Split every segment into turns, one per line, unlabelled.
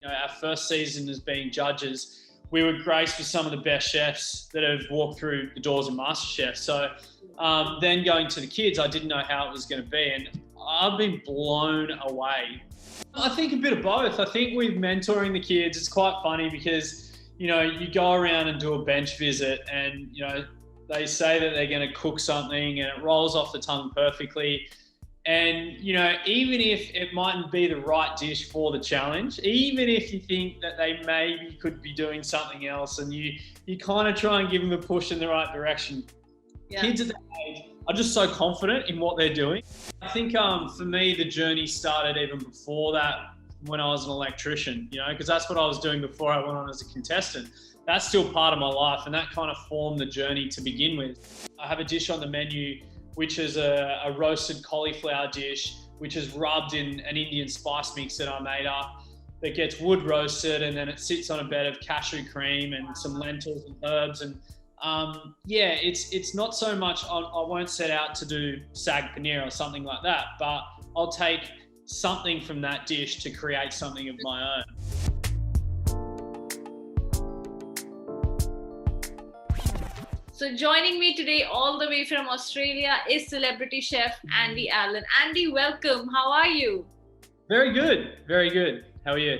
Our first season as being judges, we were graced with some of the best chefs that have walked through the doors of MasterChef. So then going to the kids, I didn't know how it was going to be, and I've been blown away. I think a bit of both. I think with mentoring the kids, it's quite funny because, you go around and do a bench visit and, they say that they're going to cook something and it rolls off the tongue perfectly. And, even if it mightn't be the right dish for the challenge, even if you think that they maybe could be doing something else, and you kind of try and give them a push in the right direction. Yeah. Kids at that age are just so confident in what they're doing. I think for me, the journey started even before that when I was an electrician, because that's what I was doing before I went on as a contestant. That's still part of my life, and that kind of formed the journey to begin with. I have a dish on the menu which is a roasted cauliflower dish, which is rubbed in an Indian spice mix that I made up, that gets wood roasted, and then it sits on a bed of cashew cream and some lentils and herbs. And it's not so much, I won't set out to do sag paneer or something like that, but I'll take something from that dish to create something of my own.
So joining me today all the way from Australia is celebrity chef Andy Allen. Andy, welcome. How are you?
Very good. Very good. How are you?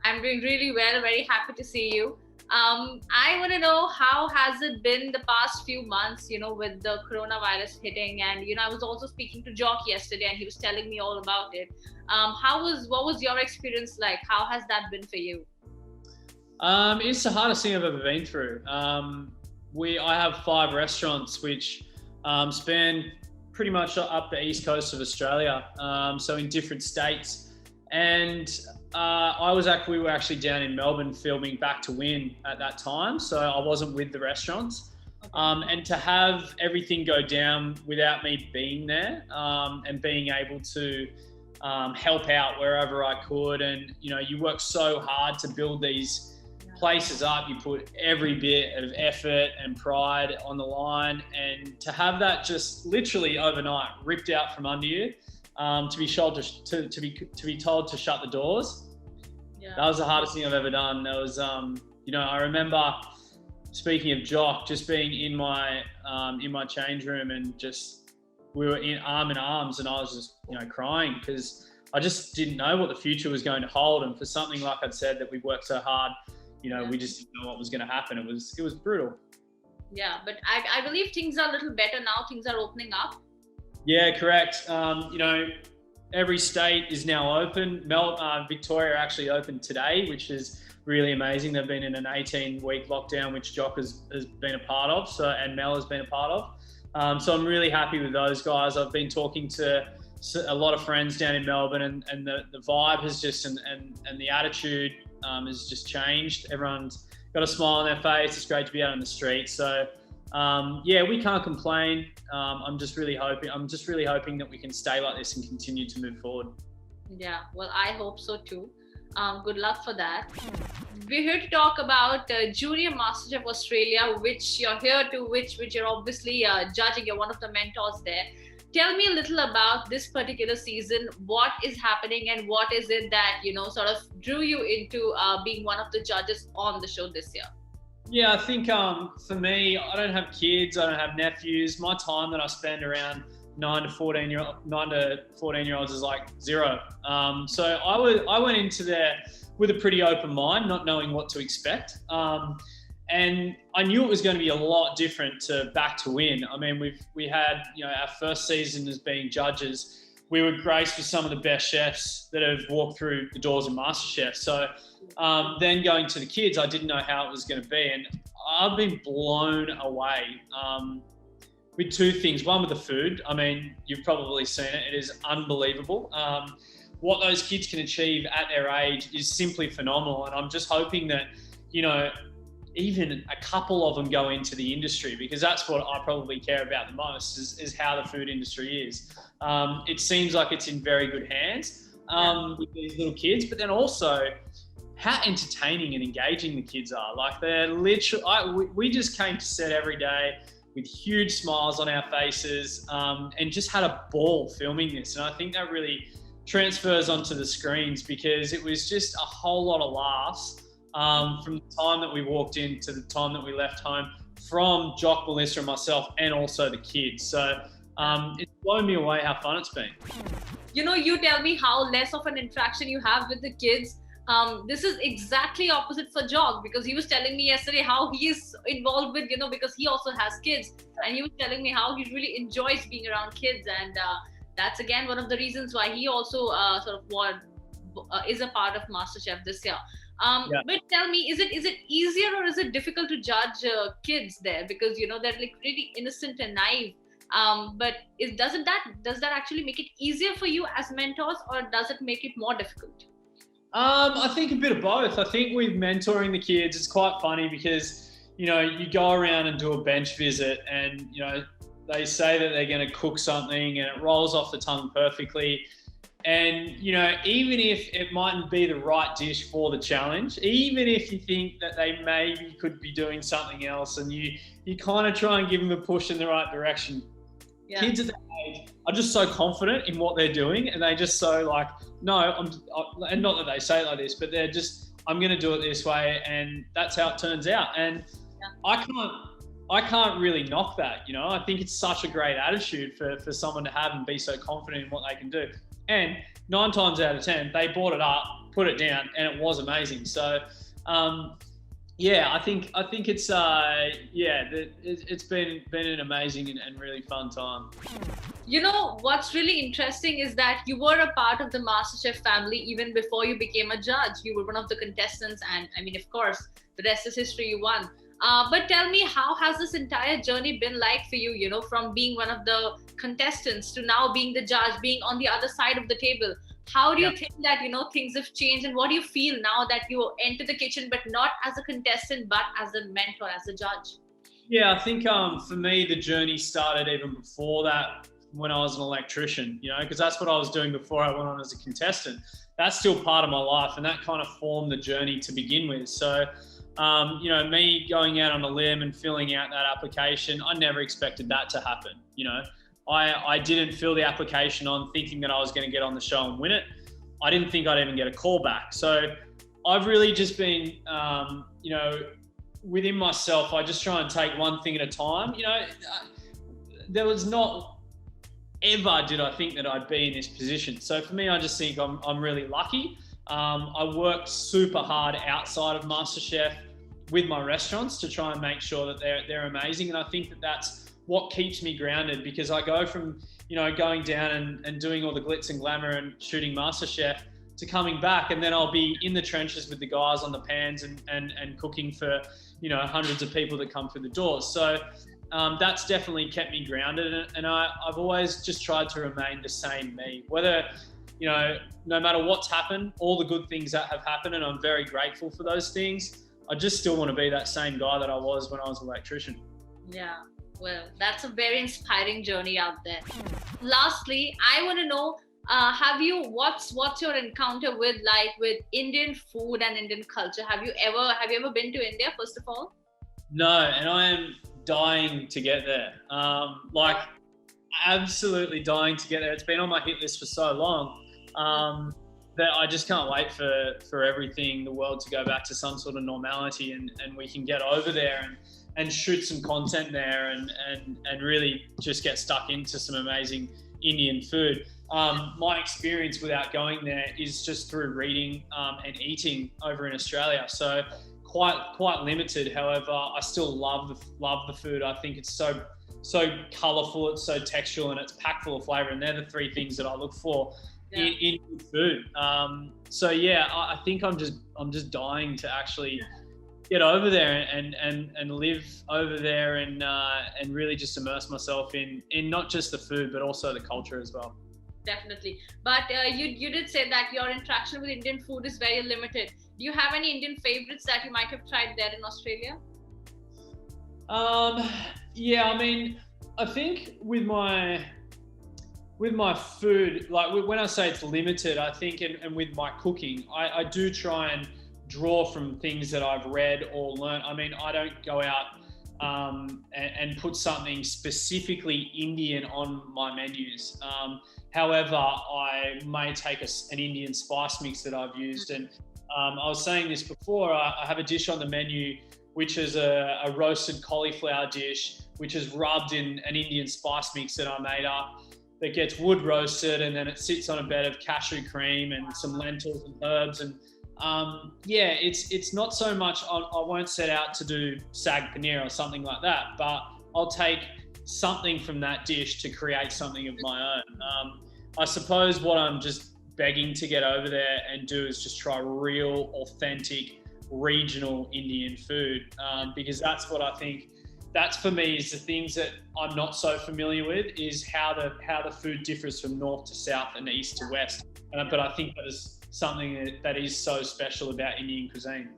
I'm doing really well. Very happy to see you. I want to know, how has it been the past few months, with the coronavirus hitting? And, I was also speaking to Jock yesterday and he was telling me all about it. What was your experience like? How has that been for you?
It's the hardest thing I've ever been through. I have 5 restaurants which span pretty much up the east coast of Australia, so in different states. And we were actually down in Melbourne filming Back to Win at that time, so I wasn't with the restaurants. And to have everything go down without me being there, and being able to help out wherever I could, and you work so hard to build these places up, you put every bit of effort and pride on the line, and to have that just literally overnight ripped out from under you, to be told to shut the doors. Yeah. That was the hardest thing I've ever done. There was, I remember, speaking of Jock, just being in my change room, and just we were arm in arms, and I was just crying because I just didn't know what the future was going to hold. And for something like I'd said that we worked so hard, we just didn't know what was going to happen. It was brutal. Yeah,
but I believe things are a little better now. Things are opening up.
Yeah, correct. Every state is now open. Victoria actually opened today, which is really amazing. They've been in an 18-week lockdown, which Jock has been a part of, and Mel has been a part of. So I'm really happy with those guys. I've been talking to a lot of friends down in Melbourne, and the vibe has just, and the attitude has just changed. Everyone's got a smile on their face. It's great to be out on the street. So we can't complain. I'm just really hoping that we can stay like this and continue to move forward.
Yeah, well, I hope so too. Good luck for that. We're here to talk about Junior MasterChef Australia, which you're here to, which you're obviously judging. You're one of the mentors there. Tell me a little about this particular season. What is happening, and what is it that, sort of drew you into being one of the judges on the show this year?
Yeah, I think for me, I don't have kids, I don't have nephews. My time that I spend around 9 to 14 year olds is like zero. So I went into there with a pretty open mind, not knowing what to expect. And I knew it was going to be a lot different to Back to Win. I mean, we had, our first season as being judges, we were graced with some of the best chefs that have walked through the doors of MasterChef. So then going to the kids, I didn't know how it was going to be. And I've been blown away with 2 things. One, with the food. I mean, you've probably seen it. It is unbelievable. What those kids can achieve at their age is simply phenomenal. And I'm just hoping that, even a couple of them go into the industry, because that's what I probably care about the most, is how the food industry is. It seems like it's in very good hands with these little kids, but then also how entertaining and engaging the kids are. Like, they're literally, we just came to set every day with huge smiles on our faces, and just had a ball filming this. And I think that really transfers onto the screens, because it was just a whole lot of laughs from the time that we walked in to the time that we left home, from Jock, Melissa and myself, and also the kids. So it's blown me away how fun it's been.
You know, you tell me how less of an interaction you have with the kids. This is exactly opposite for Jock, because he was telling me yesterday how he is involved with, because he also has kids, and he was telling me how he really enjoys being around kids, and that's again one of the reasons why he also is a part of MasterChef this year. But tell me, is it easier or is it difficult to judge kids there, because they're like really innocent and naive? But does that actually make it easier for you as mentors, or does it make it more difficult?
I think a bit of both. I think with mentoring the kids, it's quite funny because, you go around and do a bench visit, and, they say that they're going to cook something and it rolls off the tongue perfectly. And, even if it mightn't be the right dish for the challenge, even if you think that they maybe could be doing something else, and you kind of try and give them a push in the right direction. Yeah. Kids at that age are just so confident in what they're doing, and they just so like, no, and not that they say it like this, but they're just, I'm going to do it this way, and that's how it turns out. And I can't really knock that. I think it's such a great attitude for someone to have and be so confident in what they can do. And 9 times out of 10, they brought it up, put it down, and it was amazing. So, I think it's it's been an amazing and really fun time.
What's really interesting is that you were a part of the MasterChef family even before you became a judge. You were one of the contestants, and I mean, of course, the rest is history. You won. But tell me, how has this entire journey been like for you, from being one of the contestants to now being the judge, being on the other side of the table? How do you think that, things have changed, and what do you feel now that you enter the kitchen, but not as a contestant, but as a mentor, as a judge?
Yeah, I think for me, the journey started even before that, when I was an electrician, because that's what I was doing before I went on as a contestant. That's still part of my life, and that kind of formed the journey to begin with. So, me going out on a limb and filling out that application, I never expected that to happen. I didn't fill the application on thinking that I was going to get on the show and win it. I didn't think I'd even get a call back. So I've really just been, within myself, I just try and take one thing at a time. There was not ever did I think that I'd be in this position. So for me, I just think I'm really lucky. I worked super hard outside of MasterChef with my restaurants to try and make sure that they're amazing. And I think that that's what keeps me grounded, because I go from, going down and doing all the glitz and glamour and shooting MasterChef to coming back, and then I'll be in the trenches with the guys on the pans and cooking for, hundreds of people that come through the doors. So that's definitely kept me grounded. And I've always just tried to remain the same me, whether, no matter what's happened, all the good things that have happened, and I'm very grateful for those things. I just still want to be that same guy that I was when I was an electrician.
Yeah, well, that's a very inspiring journey out there. Lastly, I want to know, what's your encounter with Indian food and Indian culture? Have you ever been to India, first of all?
No, and I am dying to get there. Absolutely dying to get there. It's been on my hit list for so long that I just can't wait for everything, the world to go back to some sort of normality, and we can get over there and shoot some content there and really just get stuck into some amazing Indian food. My experience without going there is just through reading and eating over in Australia. So quite limited. However, I still love the food. I think it's so colourful, it's so textural, and it's packed full of flavour. And they're the 3 things that I look for in food. I think I'm just dying to actually get over there and live over there and really just immerse myself in not just the food, but also the culture as well.
Definitely. But you did say that your interaction with Indian food is very limited. Do you have any Indian favorites that you might have tried there in Australia?
I think with my food, when I say it's limited, I think, and with my cooking, I do try and draw from things that I've read or learned. I mean, I don't go out and put something specifically Indian on my menus. However, I may take an Indian spice mix that I've used. And I was saying this before, I have a dish on the menu, which is a roasted cauliflower dish, which is rubbed in an Indian spice mix that I made up, that gets wood roasted, and then it sits on a bed of cashew cream and some lentils and herbs. And yeah, it's not so much, I won't set out to do sag paneer or something like that, but I'll take something from that dish to create something of my own. I suppose what I'm just begging to get over there and do is just try real, authentic, regional Indian food, because that's what I think, that's for me is the things that I'm not so familiar with, is how the food differs from north to south and east to west. But I think that is something that is so special about Indian cuisine.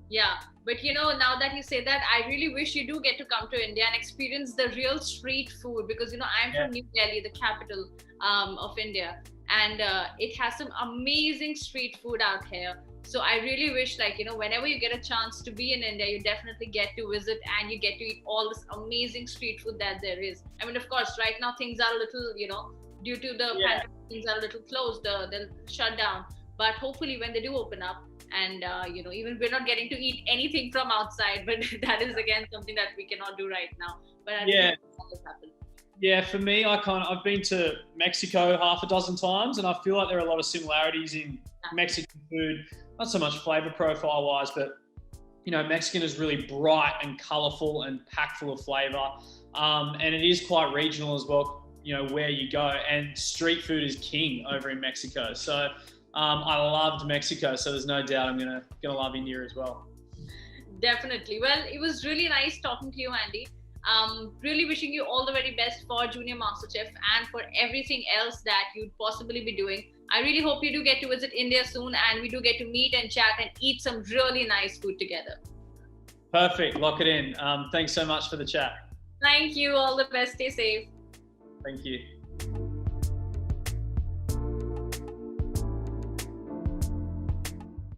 Yeah, but you know, now that you say that, I really wish you do get to come to India and experience the real street food, because you know, I'm from New Delhi, the capital of India, and it has some amazing street food out here. So I really wish, like, you know, whenever you get a chance to be in India, you definitely get to visit and you get to eat all this amazing street food that there is. I mean, of course, right now things are a little, you know, due to the pandemic, things are a little closed, they'll shut down. But hopefully when they do open up, and you know, even we're not getting to eat anything from outside, but that is again something that we cannot do right now. But I think that happen.
Yeah, for me, I've been to Mexico half a dozen times, and I feel like there are a lot of similarities in Mexican food. Not so much flavor profile wise, but you know, Mexican is really bright and colorful and packed full of flavor, and it is quite regional as well. You know, where you go, and street food is king over in Mexico. So I loved Mexico, so there's no doubt I'm gonna love India as well.
Definitely. Well, it was really nice talking to you, Andy. Really wishing you all the very best for Junior MasterChef and for everything else that you'd possibly be doing. I really hope you do get to visit India soon, and we do get to meet and chat and eat some really nice food together.
Perfect. Lock it in. Thanks so much for the chat.
Thank you. All the best. Stay safe.
Thank you.